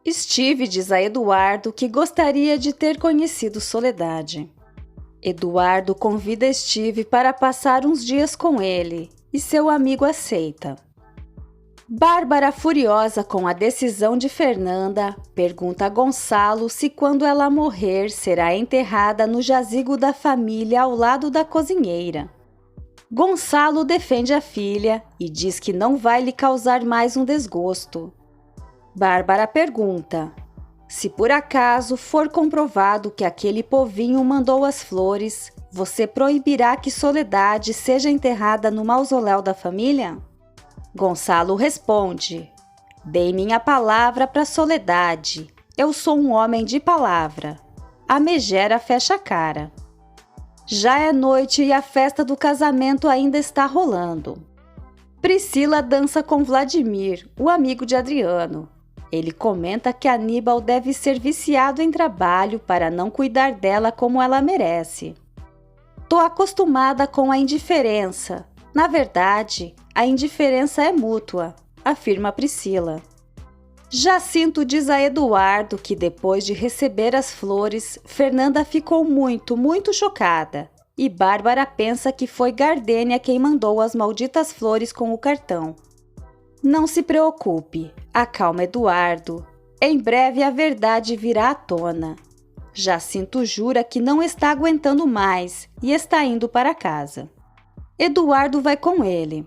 Steve diz a Eduardo que gostaria de ter conhecido Soledade. Eduardo convida Steve para passar uns dias com ele e seu amigo aceita. Bárbara, furiosa com a decisão de Fernanda, pergunta a Gonçalo se quando ela morrer será enterrada no jazigo da família ao lado da cozinheira. Gonçalo defende a filha e diz que não vai lhe causar mais um desgosto. Bárbara pergunta: se por acaso for comprovado que aquele povinho mandou as flores, você proibirá que Soledade seja enterrada no mausoléu da família? Gonçalo responde: dei minha palavra para Soledade. Eu sou um homem de palavra. A megera fecha a cara. Já é noite e a festa do casamento ainda está rolando. Priscila dança com Vladimir, o amigo de Adriano. Ele comenta que Aníbal deve ser viciado em trabalho para não cuidar dela como ela merece. Tô acostumada com a indiferença. Na verdade, a indiferença é mútua, afirma Priscila. Jacinto diz a Eduardo que depois de receber as flores, Fernanda ficou muito chocada. E Bárbara pensa que foi Gardênia quem mandou as malditas flores com o cartão. Não se preocupe, acalma Eduardo. Em breve a verdade virá à tona. Jacinto jura que não está aguentando mais e está indo para casa. Eduardo vai com ele.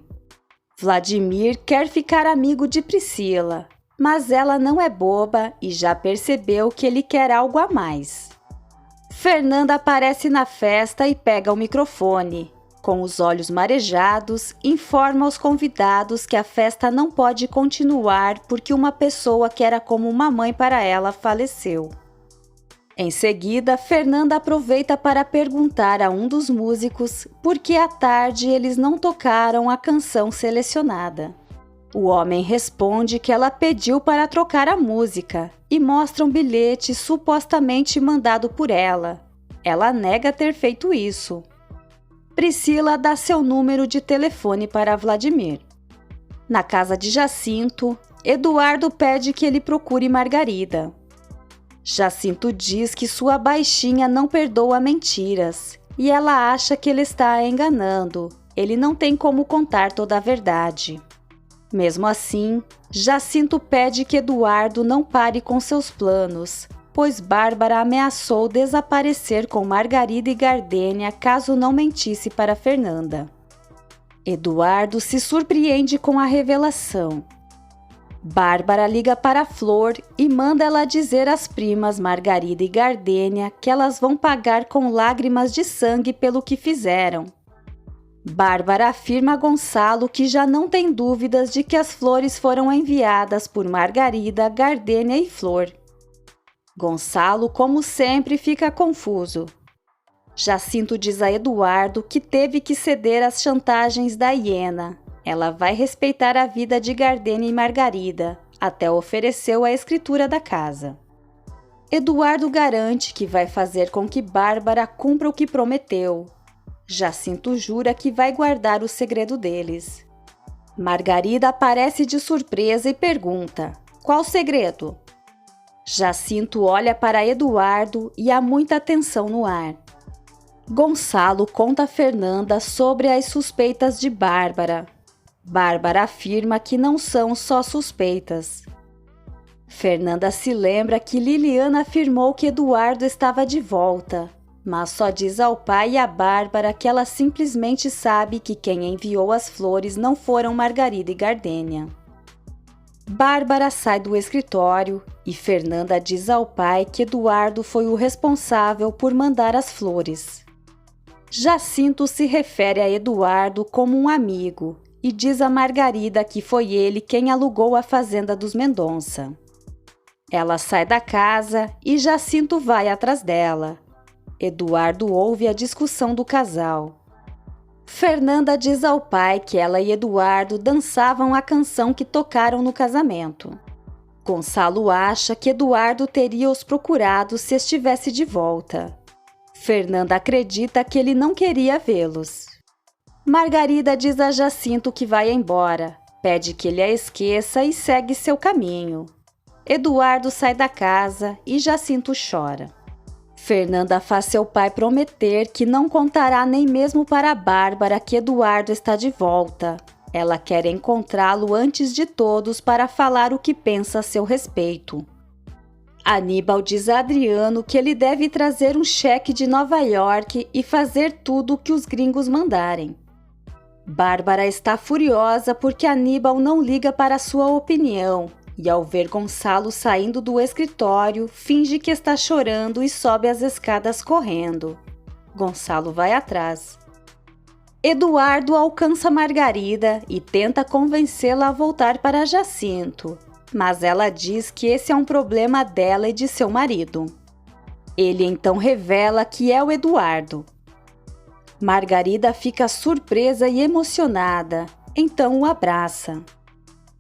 Vladimir quer ficar amigo de Priscila, mas ela não é boba e já percebeu que ele quer algo a mais. Fernanda aparece na festa e pega o microfone. Com os olhos marejados, informa aos convidados que a festa não pode continuar porque uma pessoa que era como uma mãe para ela faleceu. Em seguida, Fernanda aproveita para perguntar a um dos músicos por que à tarde eles não tocaram a canção selecionada. O homem responde que ela pediu para trocar a música e mostra um bilhete supostamente mandado por ela. Ela nega ter feito isso. Priscila dá seu número de telefone para Vladimir. Na casa de Jacinto, Eduardo pede que ele procure Margarida. Jacinto diz que sua baixinha não perdoa mentiras e ela acha que ele está a enganando. Ele não tem como contar toda a verdade. Mesmo assim, Jacinto pede que Eduardo não pare com seus planos, pois Bárbara ameaçou desaparecer com Margarida e Gardênia caso não mentisse para Fernanda. Eduardo se surpreende com a revelação. Bárbara liga para Flor e manda ela dizer às primas Margarida e Gardênia que elas vão pagar com lágrimas de sangue pelo que fizeram. Bárbara afirma a Gonçalo que já não tem dúvidas de que as flores foram enviadas por Margarida, Gardênia e Flor. Gonçalo, como sempre, fica confuso. Jacinto diz a Eduardo que teve que ceder às chantagens da hiena. Ela vai respeitar a vida de Gardênia e Margarida, até ofereceu a escritura da casa. Eduardo garante que vai fazer com que Bárbara cumpra o que prometeu. Jacinto jura que vai guardar o segredo deles. Margarida aparece de surpresa e pergunta: qual segredo? Jacinto olha para Eduardo e há muita tensão no ar. Gonçalo conta a Fernanda sobre as suspeitas de Bárbara. Bárbara afirma que não são só suspeitas. Fernanda se lembra que Liliana afirmou que Eduardo estava de volta, mas só diz ao pai e à Bárbara que ela simplesmente sabe que quem enviou as flores não foram Margarida e Gardênia. Bárbara sai do escritório e Fernanda diz ao pai que Eduardo foi o responsável por mandar as flores. Jacinto se refere a Eduardo como um amigo e diz a Margarida que foi ele quem alugou a fazenda dos Mendonça. Ela sai da casa e Jacinto vai atrás dela. Eduardo ouve a discussão do casal. Fernanda diz ao pai que ela e Eduardo dançavam a canção que tocaram no casamento. Gonçalo acha que Eduardo teria os procurado se estivesse de volta. Fernanda acredita que ele não queria vê-los. Margarida diz a Jacinto que vai embora, pede que ele a esqueça e segue seu caminho. Eduardo sai da casa e Jacinto chora. Fernanda faz seu pai prometer que não contará nem mesmo para Bárbara que Eduardo está de volta. Ela quer encontrá-lo antes de todos para falar o que pensa a seu respeito. Aníbal diz a Adriano que ele deve trazer um cheque de Nova York e fazer tudo o que os gringos mandarem. Bárbara está furiosa porque Aníbal não liga para sua opinião e, ao ver Gonçalo saindo do escritório, finge que está chorando e sobe as escadas correndo. Gonçalo vai atrás. Eduardo alcança Margarida e tenta convencê-la a voltar para Jacinto, mas ela diz que esse é um problema dela e de seu marido. Ele então revela que é o Eduardo. Margarida fica surpresa e emocionada, então o abraça.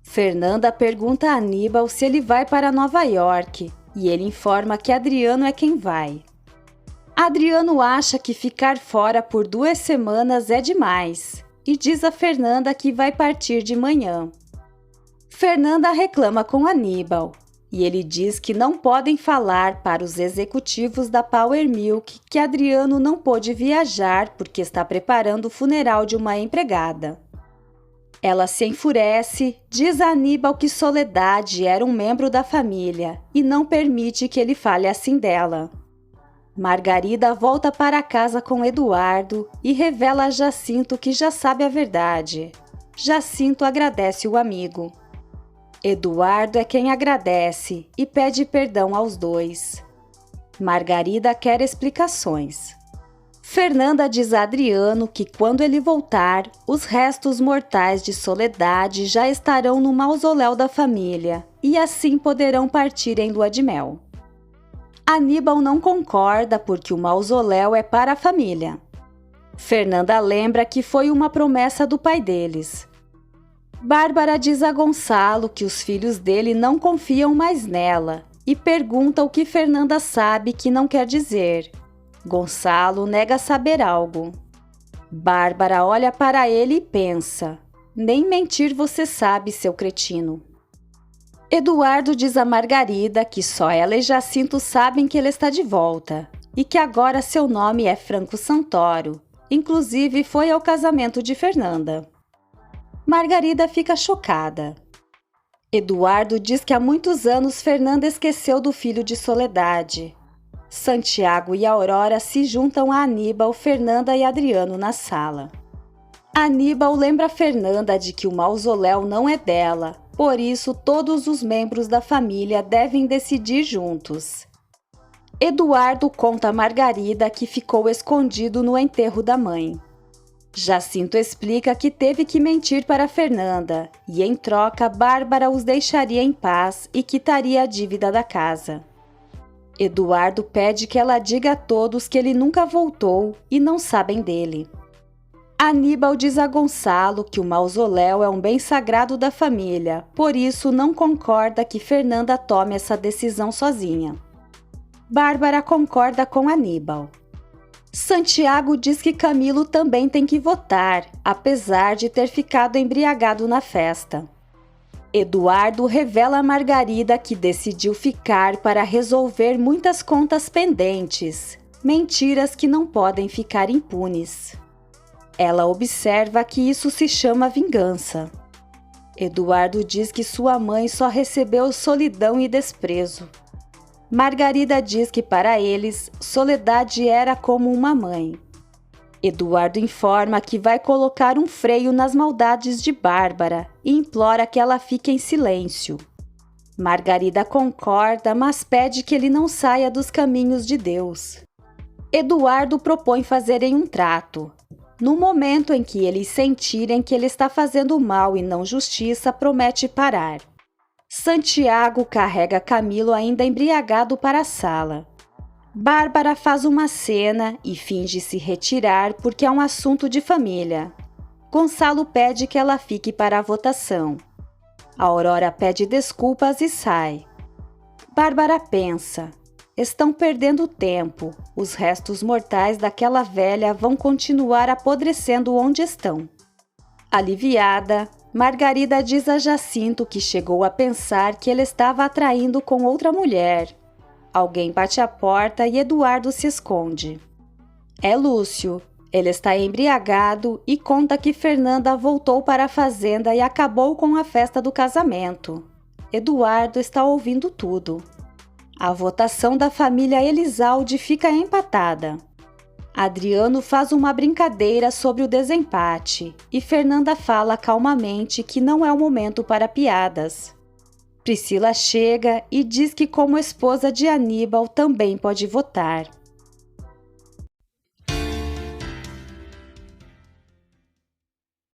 Fernanda pergunta a Aníbal se ele vai para Nova York e ele informa que Adriano é quem vai. Adriano acha que ficar fora por 2 semanas é demais e diz a Fernanda que vai partir de manhã. Fernanda reclama com Aníbal e ele diz que não podem falar para os executivos da Power Milk que Adriano não pôde viajar porque está preparando o funeral de uma empregada. Ela se enfurece, diz a Aníbal que Soledade era um membro da família e não permite que ele fale assim dela. Margarida volta para casa com Eduardo e revela a Jacinto que já sabe a verdade. Jacinto agradece o amigo. Eduardo é quem agradece e pede perdão aos dois. Margarida quer explicações. Fernanda diz a Adriano que quando ele voltar, os restos mortais de Soledade já estarão no mausoléu da família e assim poderão partir em lua de mel. Aníbal não concorda porque o mausoléu é para a família. Fernanda lembra que foi uma promessa do pai deles. Bárbara diz a Gonçalo que os filhos dele não confiam mais nela e pergunta o que Fernanda sabe que não quer dizer. Gonçalo nega saber algo. Bárbara olha para ele e pensa: nem mentir você sabe, seu cretino. Eduardo diz a Margarida que só ela e Jacinto sabem que ele está de volta e que agora seu nome é Franco Santoro. Inclusive foi ao casamento de Fernanda. Margarida fica chocada. Eduardo diz que há muitos anos Fernanda esqueceu do filho de Soledade. Santiago e Aurora se juntam a Aníbal, Fernanda e Adriano na sala. Aníbal lembra Fernanda de que o mausoléu não é dela, por isso todos os membros da família devem decidir juntos. Eduardo conta a Margarida que ficou escondido no enterro da mãe. Jacinto explica que teve que mentir para Fernanda e, em troca, Bárbara os deixaria em paz e quitaria a dívida da casa. Eduardo pede que ela diga a todos que ele nunca voltou e não sabem dele. Aníbal diz a Gonçalo que o mausoléu é um bem sagrado da família, por isso não concorda que Fernanda tome essa decisão sozinha. Bárbara concorda com Aníbal. Santiago diz que Camilo também tem que votar, apesar de ter ficado embriagado na festa. Eduardo revela a Margarida que decidiu ficar para resolver muitas contas pendentes, mentiras que não podem ficar impunes. Ela observa que isso se chama vingança. Eduardo diz que sua mãe só recebeu solidão e desprezo. Margarida diz que para eles, Soledade era como uma mãe. Eduardo informa que vai colocar um freio nas maldades de Bárbara e implora que ela fique em silêncio. Margarida concorda, mas pede que ele não saia dos caminhos de Deus. Eduardo propõe fazerem um trato. No momento em que eles sentirem que ele está fazendo mal e não justiça, promete parar. Santiago carrega Camilo ainda embriagado para a sala. Bárbara faz uma cena e finge se retirar porque é um assunto de família. Gonçalo pede que ela fique para a votação. Aurora pede desculpas e sai. Bárbara pensa: estão perdendo tempo, os restos mortais daquela velha vão continuar apodrecendo onde estão. Aliviada, Margarida diz a Jacinto que chegou a pensar que ele estava atraindo com outra mulher. Alguém bate a porta e Eduardo se esconde. É Lúcio. Ele está embriagado e conta que Fernanda voltou para a fazenda e acabou com a festa do casamento. Eduardo está ouvindo tudo. A votação da família Elizalde fica empatada. Adriano faz uma brincadeira sobre o desempate e Fernanda fala calmamente que não é o momento para piadas. Priscila chega e diz que, como esposa de Aníbal, também pode votar.